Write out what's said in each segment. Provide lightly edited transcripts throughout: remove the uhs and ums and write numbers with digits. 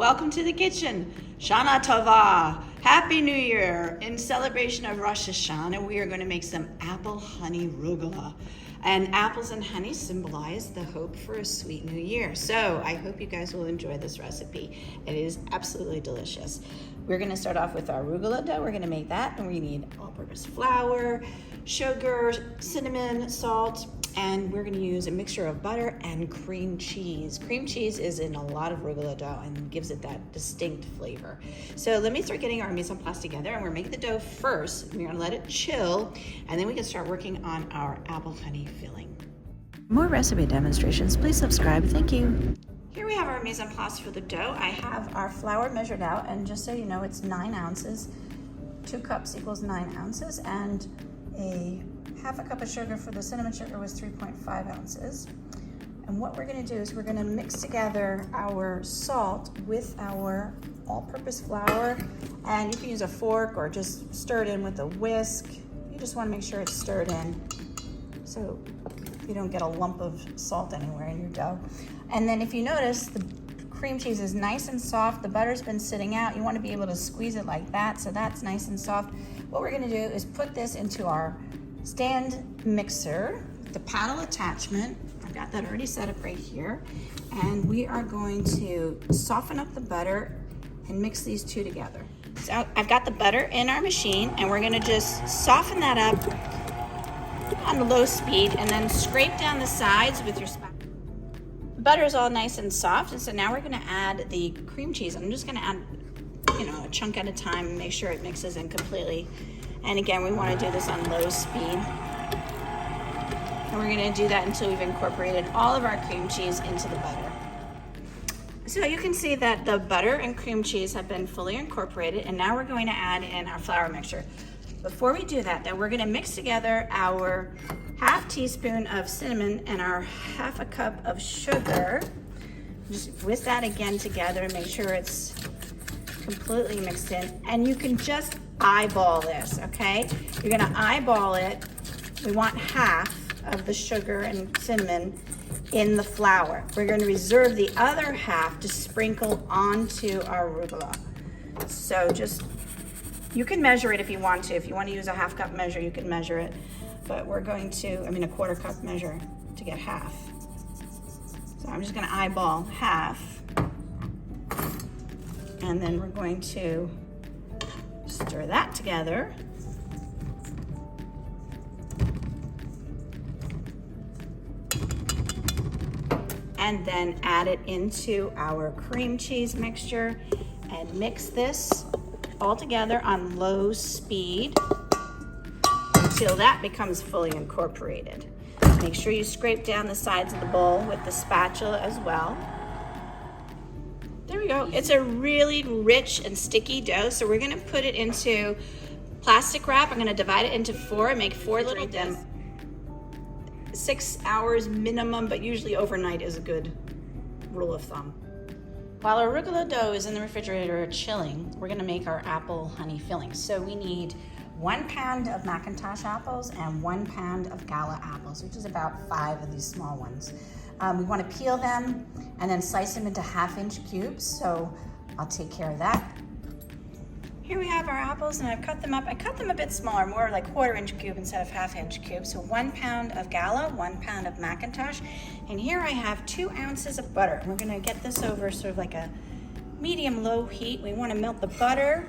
welcome to the kitchen. Shana Tova, Happy New Year in celebration of Rosh Hashanah. We are going to make some apple honey rugelach. And apples and honey symbolize the hope for a sweet new year. So I hope you guys will enjoy this recipe. It is absolutely delicious. We're going to start off with our Rugelach dough. We're going to make that, and we need all-purpose flour, sugar, cinnamon, salt, and we're going to use a mixture of butter and cream cheese. Cream cheese is in a lot of Rugelach dough and gives it that distinct flavor. So let me start getting our mise en place together, and we're going to make the dough first. We're going to let it chill, and then we can start working on our apple honey filling. For more recipe demonstrations, please subscribe. Thank you. Here we have our mise en place for the dough. I have our flour measured out, and just so you know, it's 9 ounces. 2 cups equals 9 ounces, and a half a cup of sugar for the cinnamon sugar was 3.5 ounces. And what we're going to do is we're going to mix together our salt with our all-purpose flour, and you can use a fork or just stir it in with a whisk. You just want to make sure it's stirred in so you don't get a lump of salt anywhere in your dough. And then if you notice, the cream cheese is nice and soft. The butter's been sitting out. You want to be able to squeeze it like that, so that's nice and soft. What we're going to do is put this into our stand mixer, the paddle attachment. I've got that already set up right here. And we are going to soften up the butter and mix these two together. So I've got the butter in our machine, and we're going to just soften that up on the low speed and then scrape down the sides with your spatula. The butter is all nice and soft, and so now we're going to add the cream cheese. I'm just going to add, a chunk at a time and make sure it mixes in completely. And again, we want to do this on low speed. And we're going to do that until we've incorporated all of our cream cheese into the butter. So you can see that the butter and cream cheese have been fully incorporated, and now we're going to add in our flour mixture. Before we do that, then we're going to mix together our half teaspoon of cinnamon and our half a cup of sugar. Just whisk that again together and make sure it's completely mixed in. And you can just eyeball this, okay? You're going to eyeball it. We want half of the sugar and cinnamon in the flour. We're going to reserve the other half to sprinkle onto our rugelach. So you can measure it if you want to. If you want to use a half cup measure, you can measure it. But we're going to, a quarter cup measure to get half. So I'm just going to eyeball half. And then we're going to stir that together. And then add it into our cream cheese mixture and mix this all together on low speed until that becomes fully incorporated. Make sure you scrape down the sides of the bowl with the spatula as well. There we go. It's a really rich and sticky dough, so we're going to put it into plastic wrap. I'm going to divide it into 4 and make 4 little them. 6 hours minimum, but usually overnight is a good rule of thumb. While our rugelach dough is in the refrigerator chilling, we're going to make our apple honey filling. So we need 1 pound of Mackintosh apples and 1 pound of Gala apples, which is about 5 of these small ones. We want to peel them and then slice them into 1/2-inch cubes, so I'll take care of that. Here we have our apples, and I've cut them up. I cut them a bit smaller, more like 1/4-inch cube instead of 1/2-inch cube. So 1 pound of Gala, 1 pound of Mackintosh, and here I have 2 ounces of butter. We're going to get this over sort of like a medium-low heat. We want to melt the butter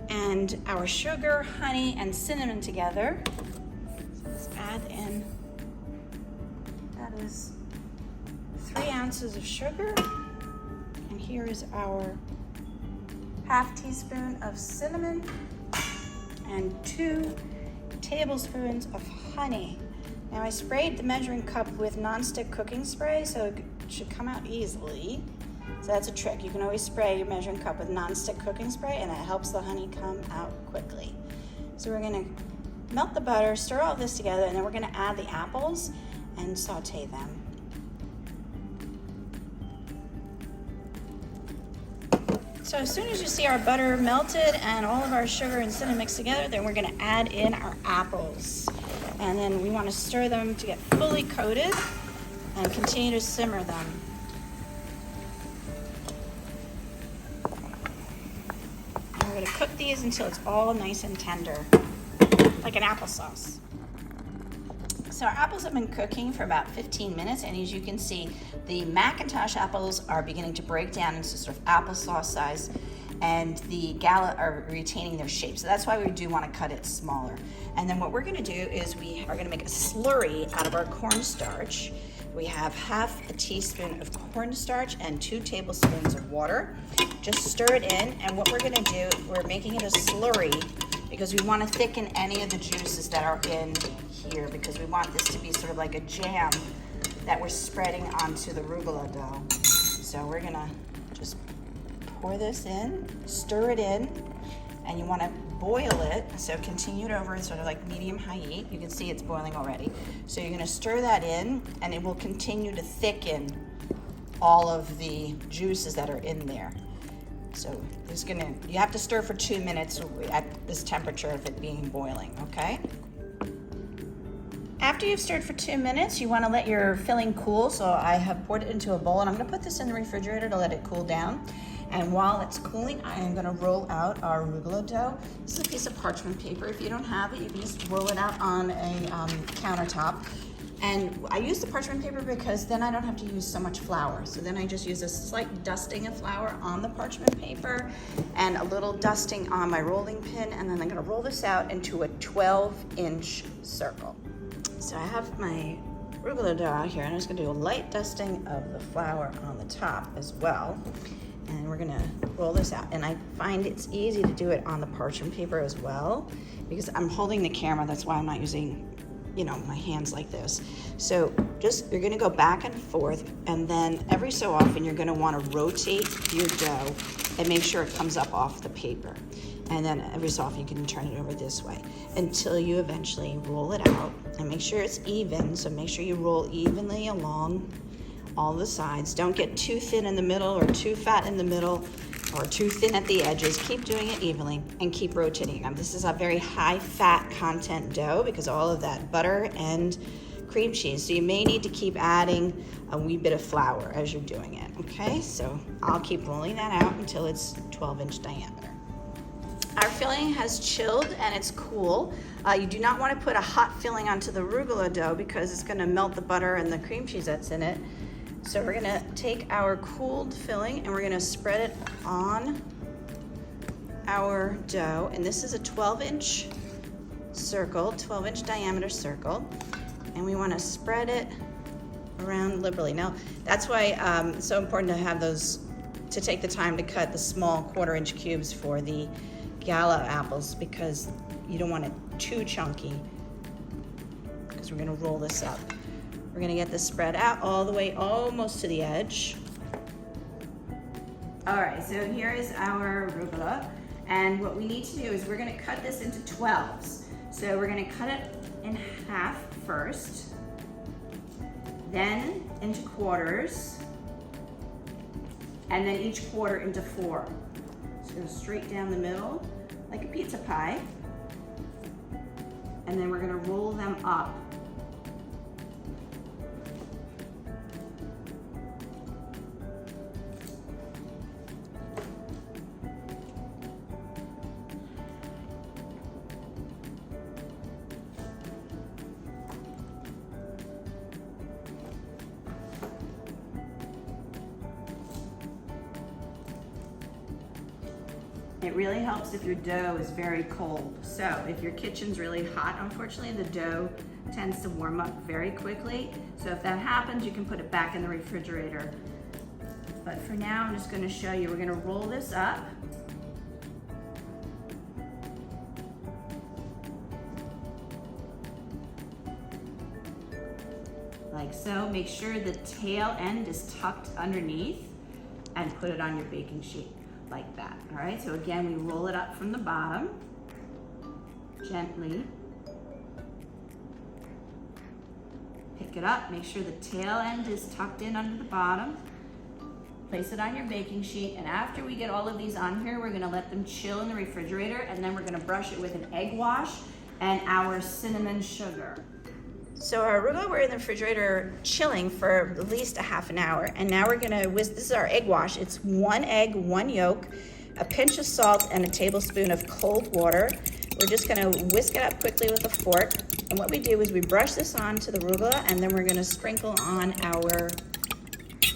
and our sugar, honey, and cinnamon together. So let's add in, that is 3 ounces of sugar, and here is our 1/2 teaspoon of cinnamon and 2 tablespoons of honey. Now I sprayed the measuring cup with nonstick cooking spray, so it should come out easily. So that's a trick. You can always spray your measuring cup with nonstick cooking spray, and it helps the honey come out quickly. So we're going to melt the butter, stir all this together, and then we're going to add the apples and saute them. So as soon as you see our butter melted and all of our sugar and cinnamon mixed together, then we're going to add in our apples. And then we want to stir them to get fully coated and continue to simmer them. we're gonna cook these until it's all nice and tender, like an applesauce. So our apples have been cooking for about 15 minutes, and as you can see, the Mackintosh apples are beginning to break down into sort of applesauce size, and the Gala are retaining their shape. So that's why we do want to cut it smaller. And then what we're going to do is we are going to make a slurry out of our cornstarch. We have half a teaspoon of cornstarch and 2 tablespoons of water. Just stir it in, and what we're going to do, we're making it a slurry because we want to thicken any of the juices that are in here, because we want this to be sort of like a jam that we're spreading onto the Rugelach dough. So we're going to just pour this in, stir it in, and you want to boil it. So continue it over sort of like medium-high heat. You can see it's boiling already. So you're going to stir that in, and it will continue to thicken all of the juices that are in there. So you have to stir for 2 minutes at this temperature of it being boiling, okay? After you've stirred for 2 minutes, you want to let your filling cool. So I have poured it into a bowl, and I'm going to put this in the refrigerator to let it cool down. And while it's cooling, I am going to roll out our Rugelach dough. This is a piece of parchment paper. If you don't have it, you can just roll it out on a countertop. And I use the parchment paper because then I don't have to use so much flour. So then I just use a slight dusting of flour on the parchment paper and a little dusting on my rolling pin. And then I'm going to roll this out into a 12-inch circle. So I have my Rugelach dough out here, and I'm just going to do a light dusting of the flour on the top as well. And we're gonna roll this out. And I find it's easy to do it on the parchment paper as well, because I'm holding the camera. That's why I'm not using, my hands like this. So you're gonna go back and forth, and then every so often you're gonna wanna rotate your dough and make sure it comes up off the paper. And then every so often you can turn it over this way until you eventually roll it out, and make sure it's even. So make sure you roll evenly along all the sides. Don't get too thin in the middle or too fat in the middle or too thin at the edges. Keep doing it evenly and keep rotating them. This is a very high fat content dough because all of that butter and cream cheese. So you may need to keep adding a wee bit of flour as you're doing it. Okay, so I'll keep rolling that out until it's 12-inch diameter. Our filling has chilled and it's cool. You do not want to put a hot filling onto the Rugelach dough because it's going to melt the butter and the cream cheese that's in it. So we're gonna take our cooled filling and we're gonna spread it on our dough. And this is a 12-inch circle, 12-inch diameter circle. And we wanna spread it around liberally. Now, that's why it's so important to take the time to cut the small 1/4-inch cubes for the Gala apples, because you don't want it too chunky, because we're gonna roll this up. We're gonna get this spread out all the way almost to the edge. All right, so here is our Rugelach. And what we need to do is we're gonna cut this into 12s. So we're gonna cut it in half first, then into quarters, and then each quarter into 4. So go straight down the middle, like a pizza pie. And then we're gonna roll them up. It really helps if your dough is very cold. So if your kitchen's really hot, unfortunately, the dough tends to warm up very quickly. So if that happens, you can put it back in the refrigerator. But for now, I'm just gonna show you, we're gonna roll this up. Like so. Make sure the tail end is tucked underneath and put it on your baking sheet. Like that. All right, so again, we roll it up from the bottom gently. Pick it up, make sure the tail end is tucked in under the bottom. Place it on your baking sheet, and after we get all of these on here, we're gonna let them chill in the refrigerator, and then we're gonna brush it with an egg wash and our cinnamon sugar. So our Rugelach were in the refrigerator chilling for at least a half an hour, and now we're gonna whisk. This is our egg wash. It's 1 egg, 1 yolk, a pinch of salt, and a tablespoon of cold water. We're just gonna whisk it up quickly with a fork. And what we do is we brush this on to the arugula, and then we're gonna sprinkle on our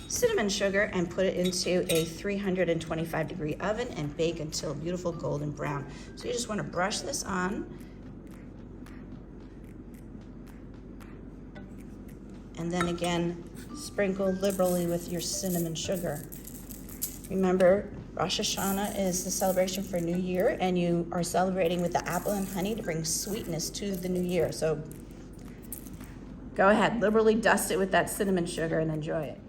cinnamon sugar and put it into a 325-degree oven and bake until beautiful golden brown. So you just wanna brush this on. And then again, sprinkle liberally with your cinnamon sugar. Remember, Rosh Hashanah is the celebration for New Year, and you are celebrating with the apple and honey to bring sweetness to the new year. So go ahead, liberally dust it with that cinnamon sugar and enjoy it.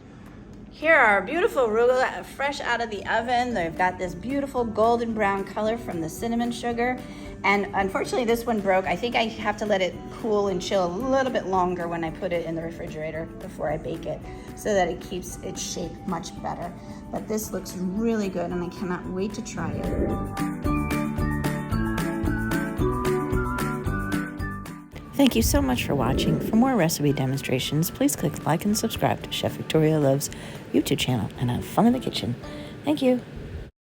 Here are our beautiful arugula, fresh out of the oven. They've got this beautiful golden brown color from the cinnamon sugar. And unfortunately, this one broke. I think I have to let it cool and chill a little bit longer when I put it in the refrigerator before I bake it, so that it keeps its shape much better. But this looks really good, and I cannot wait to try it. Thank you so much for watching. For more recipe demonstrations, please click like and subscribe to Chef Victoria Love's YouTube channel and have fun in the kitchen. Thank you.